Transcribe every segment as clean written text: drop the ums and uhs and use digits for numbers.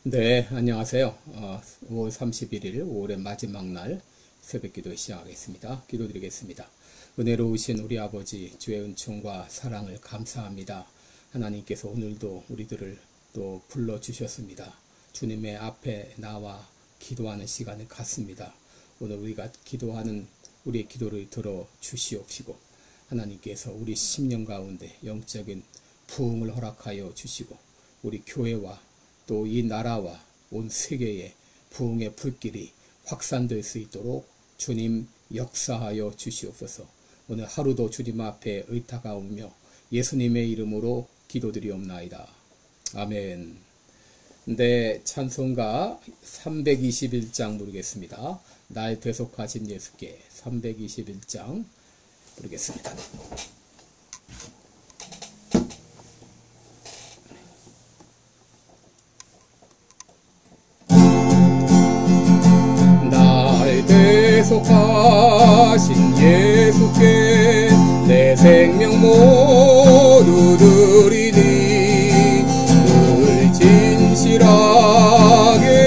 네, 안녕하세요. 5월 31일 5월의 마지막 날 새벽 기도 시작하겠습니다. 기도드리겠습니다. 은혜로우신 우리 아버지 주의 은총과 사랑을 감사합니다. 하나님께서 오늘도 우리들을 또 불러주셨습니다. 주님의 앞에 나와 기도하는 시간을 갖습니다. 오늘 우리가 기도하는 우리의 기도를 들어 주시옵시고 하나님께서 우리 심령 가운데 영적인 부흥을 허락하여 주시고 우리 교회와 또 이 나라와 온 세계에 부흥의 불길이 확산될 수 있도록 주님 역사하여 주시옵소서. 오늘 하루도 주님 앞에 의탁하오며 예수님의 이름으로 기도드리옵나이다. 아멘. 네, 찬송가 321장 부르겠습니다. 날 대속하신 예수께 321장 부르겠습니다. 대속하신 예수께 내 생명 모두 드리니 늘 진실하게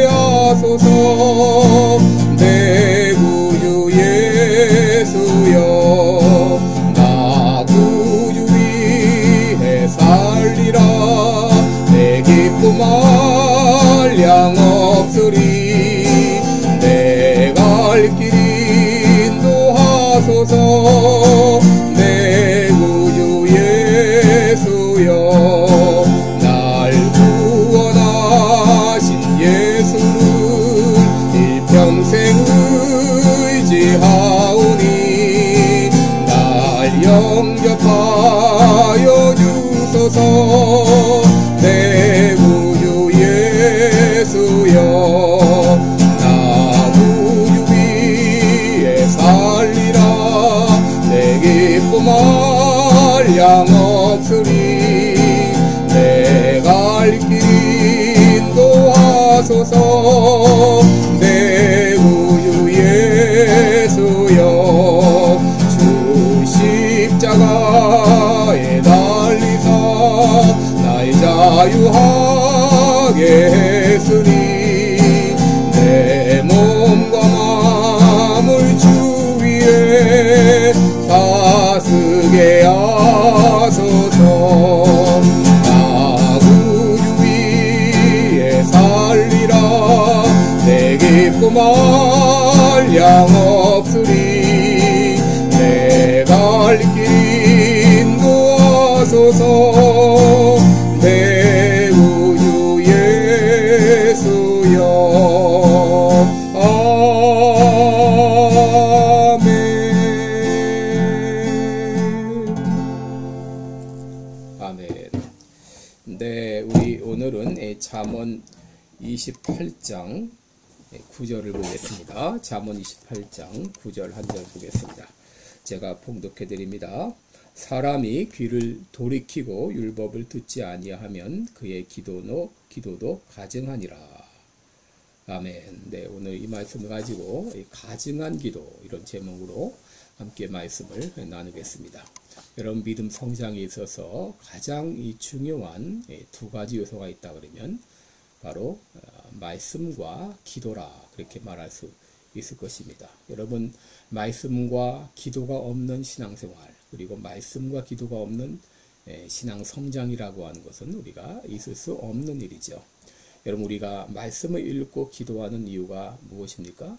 하소서. 내 구주 예수여 나 구주 위해 살리라. 내 기쁨 한량 없으리. 길 인도하소서. 내 구주 예수여 날 구원하신 예수를 일평생 의지하오니 날 영접하여 주소서. 내 구주 예수여 기쁨 한량 없으리. 내 갈 길 인도하소서. 내 구주 예수여 주 십자가에 달리사 날 자유하게 했으니 내 몸과 마음을 주 위에 다스게 하소서. 나 구주 위에 살리라. 내 기쁨 한량 없으리. 내 갈 길 인도하소서. 내 구주 예수여 네, 우리 오늘은 잠언 28장 9절을 보겠습니다. 잠언 28장 9절 한 절 보겠습니다. 제가 봉독해 드립니다. 사람이 귀를 돌이키고 율법을 듣지 아니하면 그의 기도도 가증하니라. 아멘. 네, 오늘 이 말씀을 가지고 가증한 기도 이런 제목으로 함께 말씀을 나누겠습니다. 여러분 믿음 성장에 있어서 가장 중요한 두 가지 요소가 있다 그러면 바로 말씀과 기도라 그렇게 말할 수 있을 것입니다. 여러분 말씀과 기도가 없는 신앙생활 그리고 말씀과 기도가 없는 신앙 성장이라고 하는 것은 우리가 있을 수 없는 일이죠. 여러분 우리가 말씀을 읽고 기도하는 이유가 무엇입니까?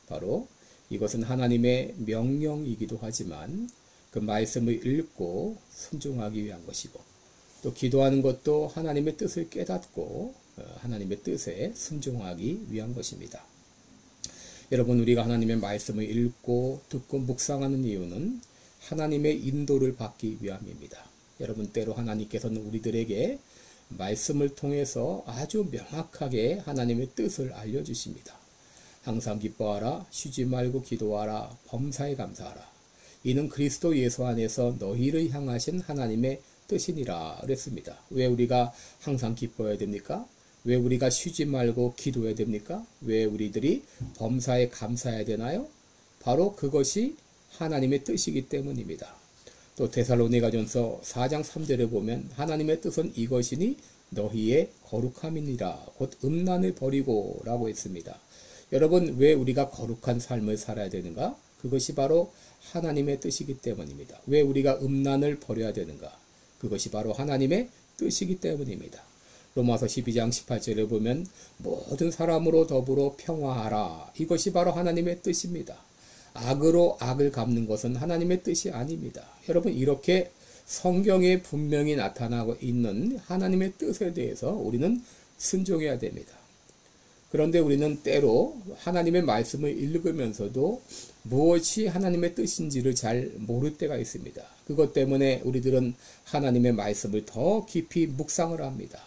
바로 이것은 하나님의 명령이기도 하지만 그 말씀을 읽고 순종하기 위한 것이고 또 기도하는 것도 하나님의 뜻을 깨닫고 하나님의 뜻에 순종하기 위한 것입니다. 여러분 우리가 하나님의 말씀을 읽고 듣고 묵상하는 이유는 하나님의 인도를 받기 위함입니다. 여러분 때로 하나님께서는 우리들에게 말씀을 통해서 아주 명확하게 하나님의 뜻을 알려주십니다. 항상 기뻐하라, 쉬지 말고 기도하라, 범사에 감사하라. 이는 그리스도 예수 안에서 너희를 향하신 하나님의 뜻이니라 그랬습니다. 왜 우리가 항상 기뻐해야 됩니까? 왜 우리가 쉬지 말고 기도해야 됩니까? 왜 우리들이 범사에 감사해야 되나요? 바로 그것이 하나님의 뜻이기 때문입니다. 또 데살로니가전서 4장 3절에 보면 하나님의 뜻은 이것이니 너희의 거룩함이니라. 곧 음란을 버리고 라고 했습니다. 여러분, 왜 우리가 거룩한 삶을 살아야 되는가? 그것이 바로 하나님의 뜻이기 때문입니다. 왜 우리가 음란을 버려야 되는가? 그것이 바로 하나님의 뜻이기 때문입니다. 로마서 12장 18절에 보면 모든 사람으로 더불어 평화하라. 이것이 바로 하나님의 뜻입니다. 악으로 악을 갚는 것은 하나님의 뜻이 아닙니다. 여러분, 이렇게 성경에 분명히 나타나고 있는 하나님의 뜻에 대해서 우리는 순종해야 됩니다. 그런데 우리는 때로 하나님의 말씀을 읽으면서도 무엇이 하나님의 뜻인지를 잘 모를 때가 있습니다. 그것 때문에 우리들은 하나님의 말씀을 더 깊이 묵상을 합니다.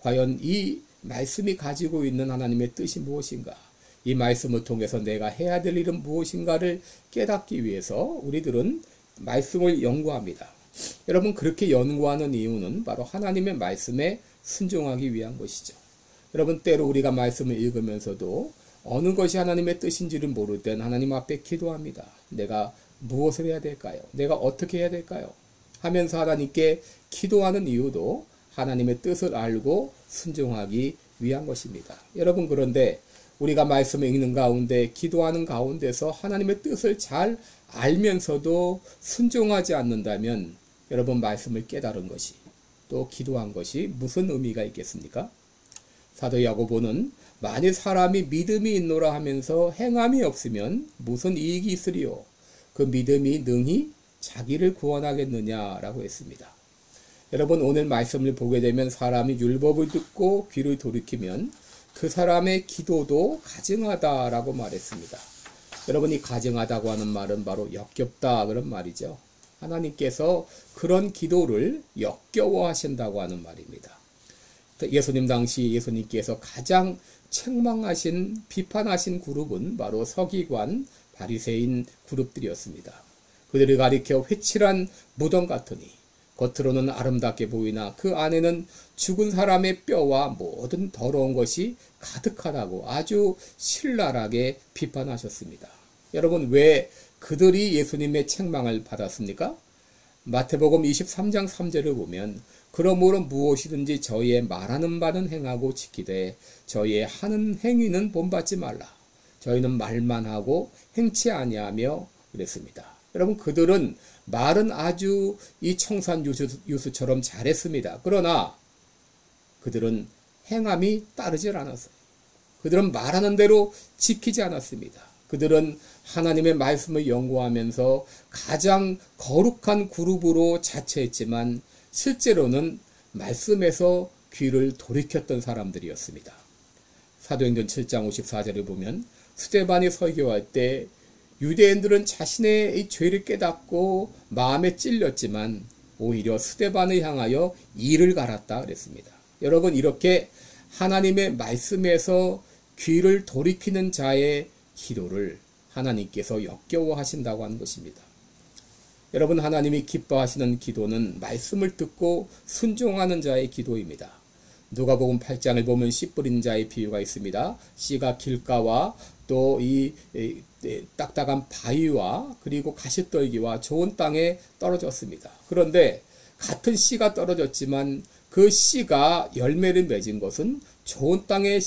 과연 이 말씀이 가지고 있는 하나님의 뜻이 무엇인가? 이 말씀을 통해서 내가 해야 될 일은 무엇인가를 깨닫기 위해서 우리들은 말씀을 연구합니다. 여러분, 그렇게 연구하는 이유는 바로 하나님의 말씀에 순종하기 위한 것이죠. 여러분, 때로 우리가 말씀을 읽으면서도 어느 것이 하나님의 뜻인지를 모를 땐 하나님 앞에 기도합니다. 내가 무엇을 해야 될까요? 내가 어떻게 해야 될까요? 하면서 하나님께 기도하는 이유도 하나님의 뜻을 알고 순종하기 위한 것입니다. 여러분, 그런데 우리가 말씀을 읽는 가운데, 기도하는 가운데서 하나님의 뜻을 잘 알면서도 순종하지 않는다면 여러분, 말씀을 깨달은 것이, 또 기도한 것이 무슨 의미가 있겠습니까? 사도 야고보는 만일 사람이 믿음이 있노라 하면서 행함이 없으면 무슨 이익이 있으리요? 그 믿음이 능히 자기를 구원하겠느냐라고 했습니다. 여러분, 오늘 말씀을 보게 되면 사람이 율법을 듣고 귀를 돌이키면 그 사람의 기도도 가증하다라고 말했습니다. 여러분, 이 가증하다고 하는 말은 바로 역겹다 그런 말이죠. 하나님께서 그런 기도를 역겨워하신다고 하는 말입니다. 예수님 당시 예수님께서 가장 책망하신, 비판하신 그룹은 바로 서기관, 바리새인 그룹들이었습니다. 그들을 가리켜 회칠한 무덤 같으니 겉으로는 아름답게 보이나 그 안에는 죽은 사람의 뼈와 모든 더러운 것이 가득하다고 아주 신랄하게 비판하셨습니다. 여러분, 왜 그들이 예수님의 책망을 받았습니까? 마태복음 23장 3절을 보면 그러므로 무엇이든지 저희의 말하는 바는 행하고 지키되 저희의 하는 행위는 본받지 말라. 저희는 말만 하고 행치 아니하며 그랬습니다. 여러분, 그들은 말은 아주 이 청산유수처럼 잘했습니다. 그러나 그들은 행함이 따르질 않았어요. 그들은 말하는 대로 지키지 않았습니다. 그들은 하나님의 말씀을 연구하면서 가장 거룩한 그룹으로 자처했지만 실제로는 말씀에서 귀를 돌이켰던 사람들이었습니다. 사도행전 7장 54절을 보면 스데반이 설교할 때 유대인들은 자신의 이 죄를 깨닫고 마음에 찔렸지만 오히려 스데반을 향하여 이를 갈았다 그랬습니다. 여러분, 이렇게 하나님의 말씀에서 귀를 돌이키는 자의 기도를 하나님께서 역겨워하신다고 하는 것입니다. 여러분, 하나님이 기뻐하시는 기도는 말씀을 듣고 순종하는 자의 기도입니다. 누가복음 8장을 보면 씨 뿌린 자의 비유가 있습니다. 씨가 길가와 또 이 딱딱한 바위와 그리고 가시떨기와 좋은 땅에 떨어졌습니다. 그런데 같은 씨가 떨어졌지만 그 씨가 열매를 맺은 것은 좋은 땅에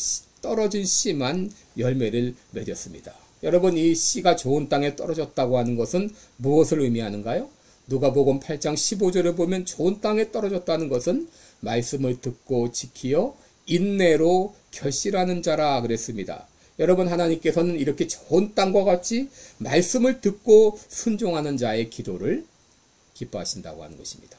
떨어진 씨만 열매를 맺었습니다. 여러분, 이 씨가 좋은 땅에 떨어졌다고 하는 것은 무엇을 의미하는가요? 누가복음 8장 15절을 보면 좋은 땅에 떨어졌다는 것은 말씀을 듣고 지키어 인내로 결실하는 자라 그랬습니다. 여러분, 하나님께서는 이렇게 좋은 땅과 같이 말씀을 듣고 순종하는 자의 기도를 기뻐하신다고 하는 것입니다.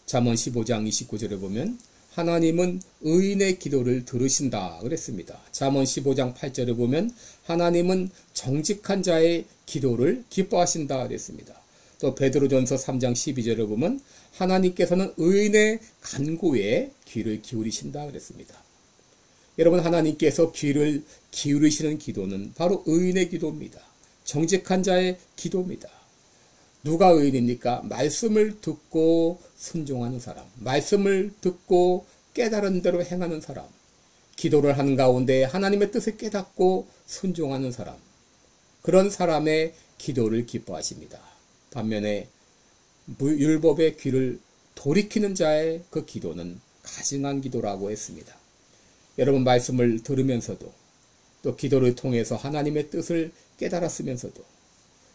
잠언 15장 29절을 보면 하나님은 의인의 기도를 들으신다 그랬습니다. 잠언 15장 8절을 보면 하나님은 정직한 자의 기도를 기뻐하신다 그랬습니다. 또 베드로전서 3장 12절을 보면 하나님께서는 의인의 간구에 귀를 기울이신다 그랬습니다. 여러분, 하나님께서 귀를 기울이시는 기도는 바로 의인의 기도입니다. 정직한 자의 기도입니다. 누가 의인입니까? 말씀을 듣고 순종하는 사람, 말씀을 듣고 깨달은 대로 행하는 사람, 기도를 하는 가운데 하나님의 뜻을 깨닫고 순종하는 사람, 그런 사람의 기도를 기뻐하십니다. 반면에 율법의 귀를 돌이키는 자의 그 기도는 가증한 기도라고 했습니다. 여러분 말씀을 들으면서도 또 기도를 통해서 하나님의 뜻을 깨달았으면서도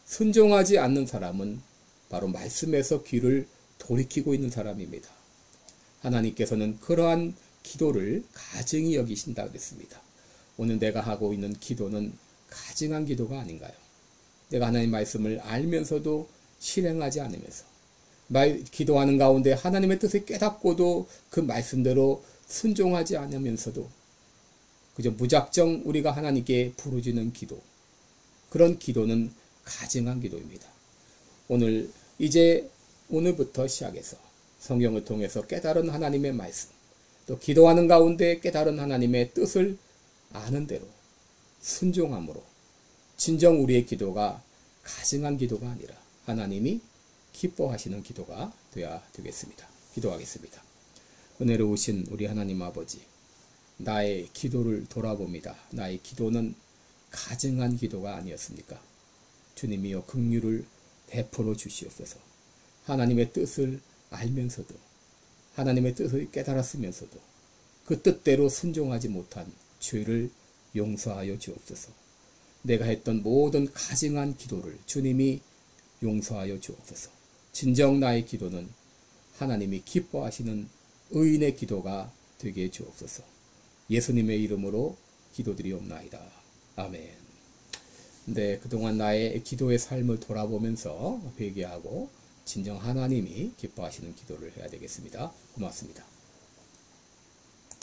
순종하지 않는 사람은 바로 말씀에서 귀를 돌이키고 있는 사람입니다. 하나님께서는 그러한 기도를 가증히 여기신다 그랬습니다. 오늘 내가 하고 있는 기도는 가증한 기도가 아닌가요? 내가 하나님 말씀을 알면서도 실행하지 않으면서 기도하는 가운데 하나님의 뜻을 깨닫고도 그 말씀대로 순종하지 않으면서도 그저 무작정 우리가 하나님께 부르짖는 기도, 그런 기도는 가증한 기도입니다. 오늘부터 시작해서 성경을 통해서 깨달은 하나님의 말씀, 또 기도하는 가운데 깨달은 하나님의 뜻을 아는 대로 순종함으로 진정 우리의 기도가 가증한 기도가 아니라 하나님이 기뻐하시는 기도가 되어야 되겠습니다. 기도하겠습니다. 은혜로우신 우리 하나님 아버지, 나의 기도를 돌아봅니다. 나의 기도는 가증한 기도가 아니었습니까? 주님이여 긍휼을 베풀어 주시옵소서. 하나님의 뜻을 알면서도 하나님의 뜻을 깨달았으면서도 그 뜻대로 순종하지 못한 죄를 용서하여 주옵소서. 내가 했던 모든 가증한 기도를 주님이 용서하여 주옵소서. 진정 나의 기도는 하나님이 기뻐하시는 의인의 기도가 되게 해 주옵소서. 예수님의 이름으로 기도드리옵나이다. 아멘. 네, 그동안 나의 기도의 삶을 돌아보면서 회개하고 진정 하나님이 기뻐하시는 기도를 해야 되겠습니다. 고맙습니다.